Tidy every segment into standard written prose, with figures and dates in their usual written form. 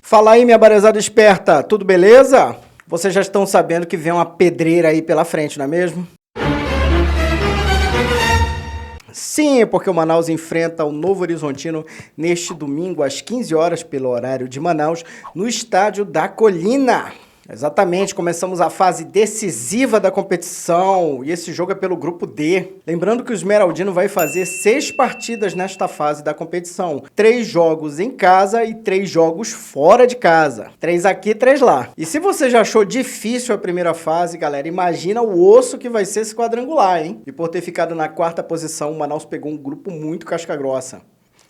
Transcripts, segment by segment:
Fala aí, minha barezada esperta, tudo beleza? Vocês já estão sabendo que vem uma pedreira aí pela frente, não é mesmo? Sim, porque o Manaus enfrenta o Novo Horizontino neste domingo às 15 horas pelo horário de Manaus, no estádio da Colina. Exatamente, começamos a fase decisiva da competição e esse jogo é pelo grupo D. Lembrando que o Esmeraldino vai fazer 6 partidas nesta fase da competição. 3 jogos em casa e 3 jogos fora de casa. 3 aqui, 3 lá. E se você já achou difícil a primeira fase, galera, imagina o osso que vai ser esse quadrangular, hein? E por ter ficado na 4ª posição, o Manaus pegou um grupo muito casca-grossa.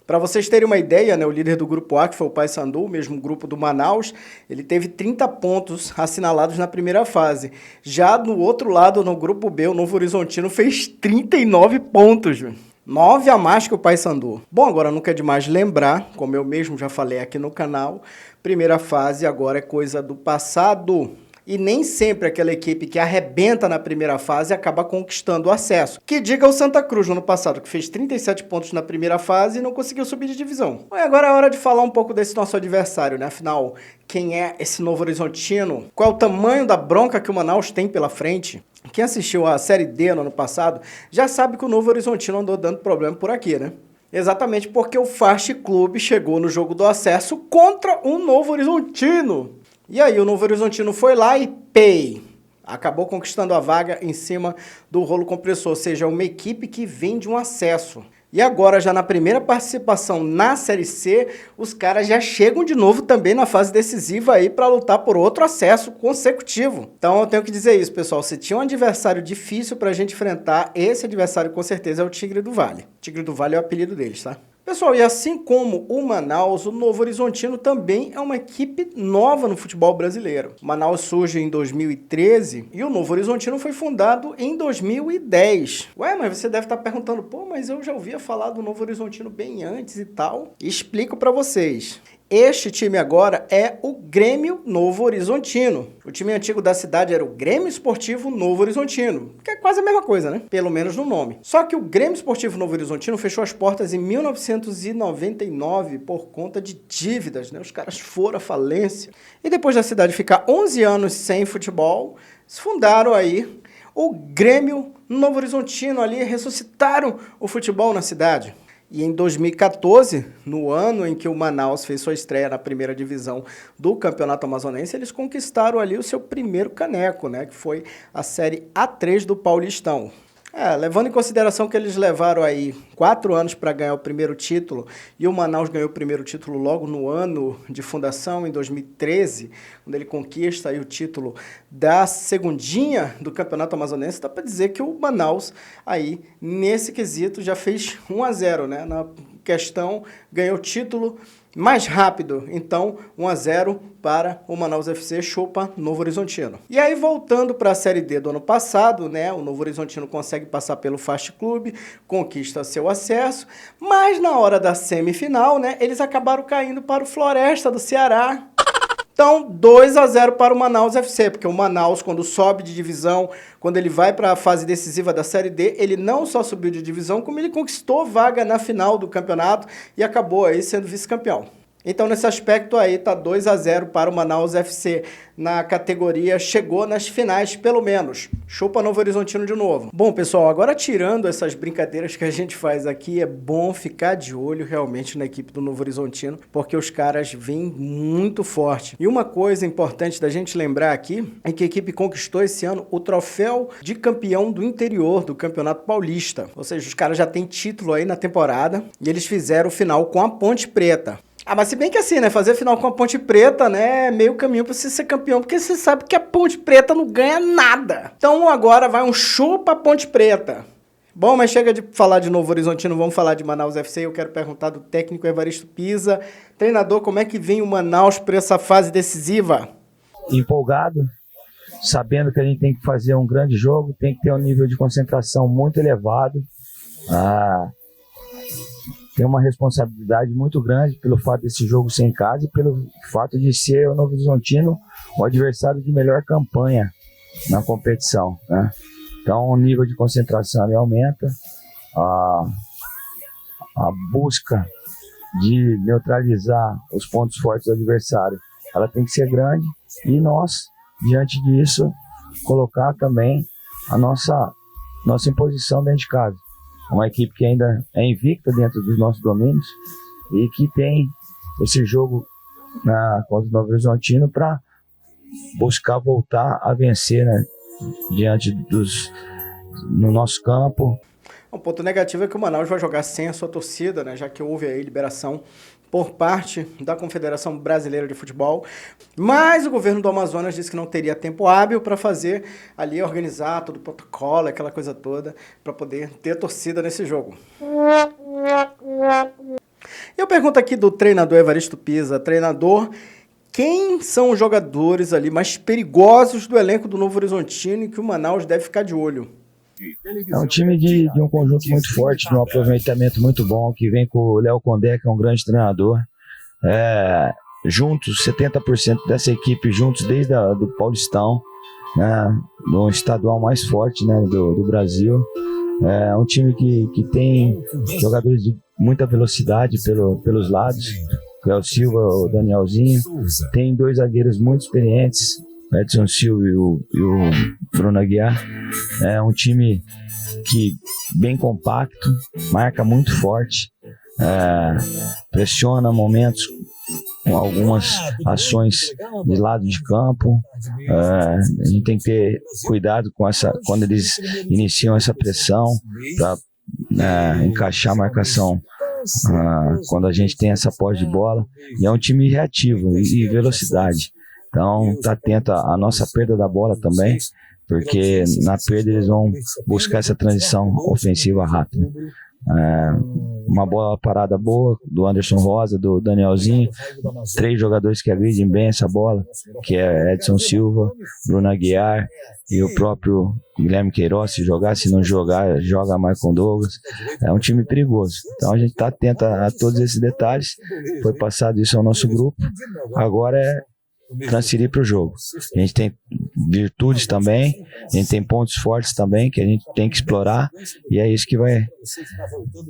Para vocês terem uma ideia, né, o líder do grupo A, que foi o Paysandu, o mesmo grupo do Manaus, ele teve 30 pontos assinalados na primeira fase. Já no outro lado, no grupo B, o Novo Horizontino fez 39 pontos, 9 a mais que o Paysandu. Bom, agora nunca é demais lembrar, como eu mesmo já falei aqui no canal, primeira fase agora é coisa do passado. E nem sempre aquela equipe que arrebenta na primeira fase acaba conquistando o acesso. Que diga o Santa Cruz no ano passado, que fez 37 pontos na primeira fase e não conseguiu subir de divisão. Bom, agora é hora de falar um pouco desse nosso adversário, né? Afinal, quem é esse Novo Horizontino? Qual é o tamanho da bronca que o Manaus tem pela frente? Quem assistiu a Série D no ano passado já sabe que o Novo Horizontino andou dando problema por aqui, né? Exatamente porque o Fast Clube chegou no jogo do acesso contra um Novo Horizontino. E aí o Novo Horizontino foi lá e acabou conquistando a vaga em cima do rolo compressor, ou seja, uma equipe que vem de um acesso. E agora, já na primeira participação na Série C, os caras já chegam de novo também na fase decisiva aí para lutar por outro acesso consecutivo. Então eu tenho que dizer isso, pessoal, se tinha um adversário difícil para a gente enfrentar, esse adversário com certeza é o Tigre do Vale. Tigre do Vale é o apelido deles, tá? Pessoal, e assim como o Manaus, o Novo Horizontino também é uma equipe nova no futebol brasileiro. O Manaus surge em 2013 e o Novo Horizontino foi fundado em 2010. Ué, mas você deve estar perguntando, pô, mas eu já ouvia falar do Novo Horizontino bem antes e tal. Explico para vocês. Este time agora é o Grêmio Novo Horizontino. O time antigo da cidade era o Grêmio Esportivo Novo Horizontino, que é quase a mesma coisa, né? Pelo menos no nome. Só que o Grêmio Esportivo Novo Horizontino fechou as portas em 1999 por conta de dívidas, né? Os caras foram à falência. E depois da cidade ficar 11 anos sem futebol, fundaram aí o Grêmio Novo Horizontino ali, ressuscitaram o futebol na cidade. E em 2014, no ano em que o Manaus fez sua estreia na primeira divisão do Campeonato Amazonense, eles conquistaram ali o seu primeiro caneco, né? Que foi a Série A3 do Paulistão. Levando em consideração que eles levaram aí 4 anos para ganhar o primeiro título e o Manaus ganhou o primeiro título logo no ano de fundação, em 2013, quando ele conquista aí o título da segundinha do Campeonato Amazonense, dá para dizer que o Manaus aí, nesse quesito, já fez 1-0, né? Na questão, ganhou o título mais rápido, então 1-0 para o Manaus FC, chupa Novo Horizontino. E aí, voltando para a Série D do ano passado, né, o Novo Horizontino consegue passar pelo Fast Clube, conquista seu acesso, mas na hora da semifinal, né, eles acabaram caindo para o Floresta do Ceará. Então, 2-0 para o Manaus FC, porque o Manaus, quando sobe de divisão, quando ele vai para a fase decisiva da Série D, ele não só subiu de divisão, como ele conquistou vaga na final do campeonato e acabou aí sendo vice-campeão. Então, nesse aspecto aí, tá 2-0 para o Manaus FC na categoria, chegou nas finais, pelo menos. Chupa Novo Horizontino de novo. Bom, pessoal, agora tirando essas brincadeiras que a gente faz aqui, é bom ficar de olho realmente na equipe do Novo Horizontino, porque os caras vêm muito forte. E uma coisa importante da gente lembrar aqui é que a equipe conquistou esse ano o troféu de campeão do interior do Campeonato Paulista. Ou seja, os caras já têm título aí na temporada e eles fizeram o final com a Ponte Preta. Mas se bem que assim, né, fazer final com a Ponte Preta, né, é meio caminho para você ser campeão, porque você sabe que a Ponte Preta não ganha nada. Então agora vai um chupa a Ponte Preta. Bom, mas chega de falar de Novo Horizontino, vamos falar de Manaus FC. Eu quero perguntar do técnico Evaristo Pisa. Treinador, como é que vem o Manaus para essa fase decisiva? Empolgado, sabendo que a gente tem que fazer um grande jogo, tem que ter um nível de concentração muito elevado. Tem uma responsabilidade muito grande pelo fato desse jogo ser em casa e pelo fato de ser o Novo Horizontino o adversário de melhor campanha na competição, né? Então o nível de concentração ali aumenta, a busca de neutralizar os pontos fortes do adversário ela tem que ser grande e nós, diante disso, colocar também a nossa imposição dentro de casa. Uma equipe que ainda é invicta dentro dos nossos domínios e que tem esse jogo contra o Novo Horizontino para buscar voltar a vencer, né, no nosso campo. Um ponto negativo é que o Manaus vai jogar sem a sua torcida, né, já que houve aí liberação por parte da Confederação Brasileira de Futebol, mas o governo do Amazonas disse que não teria tempo hábil para fazer ali, organizar todo o protocolo, aquela coisa toda, para poder ter torcida nesse jogo. Eu pergunto aqui do treinador Evaristo Pisa, treinador, quem são os jogadores ali mais perigosos do elenco do Novo Horizontino e que o Manaus deve ficar de olho? É um time de um conjunto muito forte, de um aproveitamento muito bom, que vem com o Léo Condé, que é um grande treinador. Juntos, 70% dessa equipe juntos desde do Paulistão, né, do estadual mais forte, né, do Brasil. É um time que tem jogadores de muita velocidade pelos lados, o Léo Silva, o Danielzinho. Tem 2 zagueiros muito experientes, o Edson Silva e o Bruno Aguiar. É um time bem compacto, marca muito forte, pressiona momentos com algumas ações de lado de campo. A gente tem que ter cuidado quando eles iniciam essa pressão para encaixar a marcação quando a gente tem essa posse de bola. E é um time reativo e velocidade. Então, está atento à nossa perda da bola também, porque na perda eles vão buscar essa transição ofensiva rápida. Uma bola parada boa do Anderson Rosa, do Danielzinho, 3 jogadores que agridem bem essa bola, que é Edson Silva, Bruno Aguiar e o próprio Guilherme Queiroz. Se jogar, se não jogar, joga Marcon Douglas. É um time perigoso. Então a gente está atento a todos esses detalhes. Foi passado isso ao nosso grupo. Agora é transferir para o jogo. A gente tem virtudes também, a gente tem pontos fortes também que a gente tem que explorar, e é isso que vai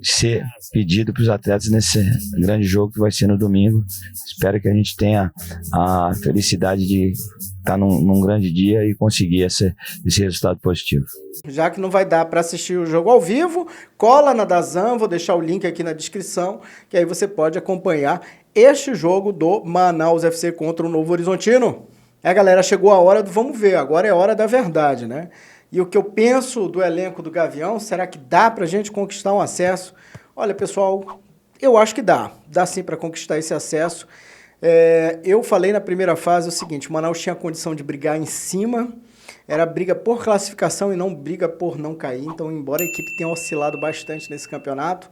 ser pedido para os atletas nesse grande jogo que vai ser no domingo. Espero que a gente tenha a felicidade de estar num grande dia e conseguir esse resultado positivo. Já que não vai dar para assistir o jogo ao vivo, cola na Dazan, vou deixar o link aqui na descrição, que aí você pode acompanhar este jogo do Manaus FC contra o Novo Horizontino. Galera, chegou a hora do vamos ver, agora é hora da verdade, né? E o que eu penso do elenco do Gavião, será que dá pra gente conquistar um acesso? Olha, pessoal, eu acho que dá sim para conquistar esse acesso. Eu falei na primeira fase o seguinte, o Manaus tinha a condição de brigar em cima, era briga por classificação e não briga por não cair, então embora a equipe tenha oscilado bastante nesse campeonato,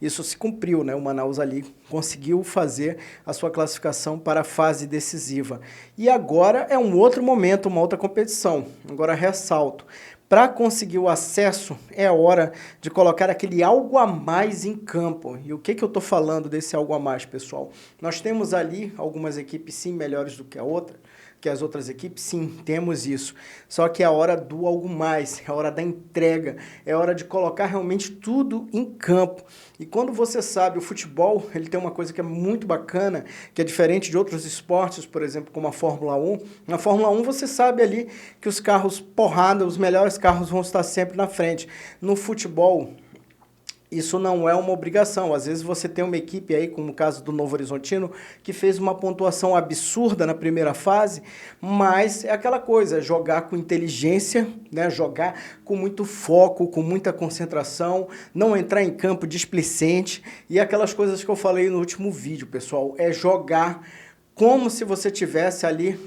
isso se cumpriu, né? O Manaus ali conseguiu fazer a sua classificação para a fase decisiva. E agora é um outro momento, uma outra competição. Agora ressalto, para conseguir o acesso é a hora de colocar aquele algo a mais em campo. E o que eu estou falando desse algo a mais, pessoal? Nós temos ali algumas equipes sim melhores do que a outra, que as outras equipes, sim, temos isso. Só que é a hora do algo mais, é a hora da entrega, é a hora de colocar realmente tudo em campo. E quando você sabe, o futebol, ele tem uma coisa que é muito bacana, que é diferente de outros esportes, por exemplo, como a Fórmula 1. Na Fórmula 1 você sabe ali que os carros porrada, os melhores carros vão estar sempre na frente. No futebol, isso não é uma obrigação. Às vezes você tem uma equipe aí, como o caso do Novo Horizontino, que fez uma pontuação absurda na primeira fase, mas é aquela coisa, jogar com inteligência, né? Jogar com muito foco, com muita concentração, não entrar em campo displicente, e aquelas coisas que eu falei no último vídeo, pessoal, é jogar como se você tivesse ali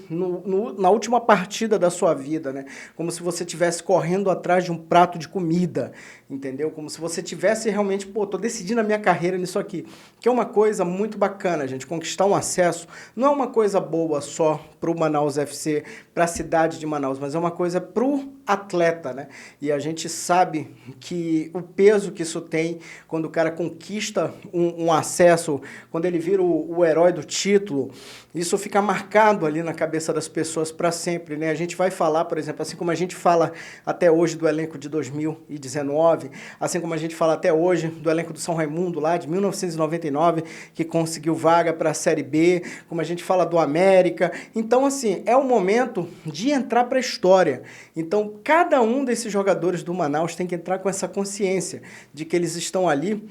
na última partida da sua vida, né? Como se você estivesse correndo atrás de um prato de comida, entendeu? Como se você tivesse realmente, tô decidindo a minha carreira nisso aqui. Que é uma coisa muito bacana, gente. Conquistar um acesso não é uma coisa boa só para o Manaus FC, para a cidade de Manaus, mas é uma coisa para o atleta, né? E a gente sabe que o peso que isso tem quando o cara conquista um acesso, quando ele vira o herói do título, isso fica marcado ali na cabeça das pessoas para sempre, né? A gente vai falar, por exemplo, assim como a gente fala até hoje do elenco de 2019, 1999, assim como a gente fala até hoje do elenco do São Raimundo lá de 1999, que conseguiu vaga para a Série B, como a gente fala do América. Então, assim, é o momento de entrar para a história. Então, cada um desses jogadores do Manaus tem que entrar com essa consciência de que eles estão ali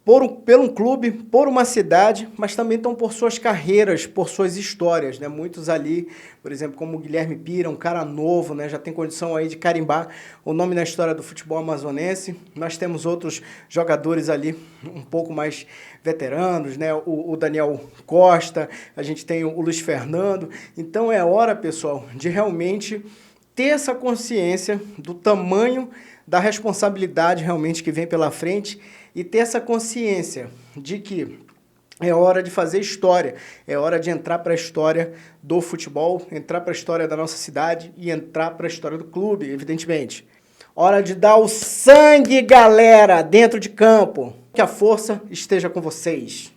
por um clube, por uma cidade, mas também estão por suas carreiras, por suas histórias, né? Muitos ali, por exemplo, como o Guilherme Pira, um cara novo, né? Já tem condição aí de carimbar o nome na história do futebol amazonense. Nós temos outros jogadores ali um pouco mais veteranos, né? O Daniel Costa, a gente tem o Luiz Fernando. Então é hora, pessoal, de realmente ter essa consciência do tamanho da responsabilidade realmente que vem pela frente e ter essa consciência de que é hora de fazer história, é hora de entrar para a história do futebol, entrar para a história da nossa cidade e entrar para a história do clube, evidentemente. Hora de dar o sangue, galera, dentro de campo. Que a força esteja com vocês.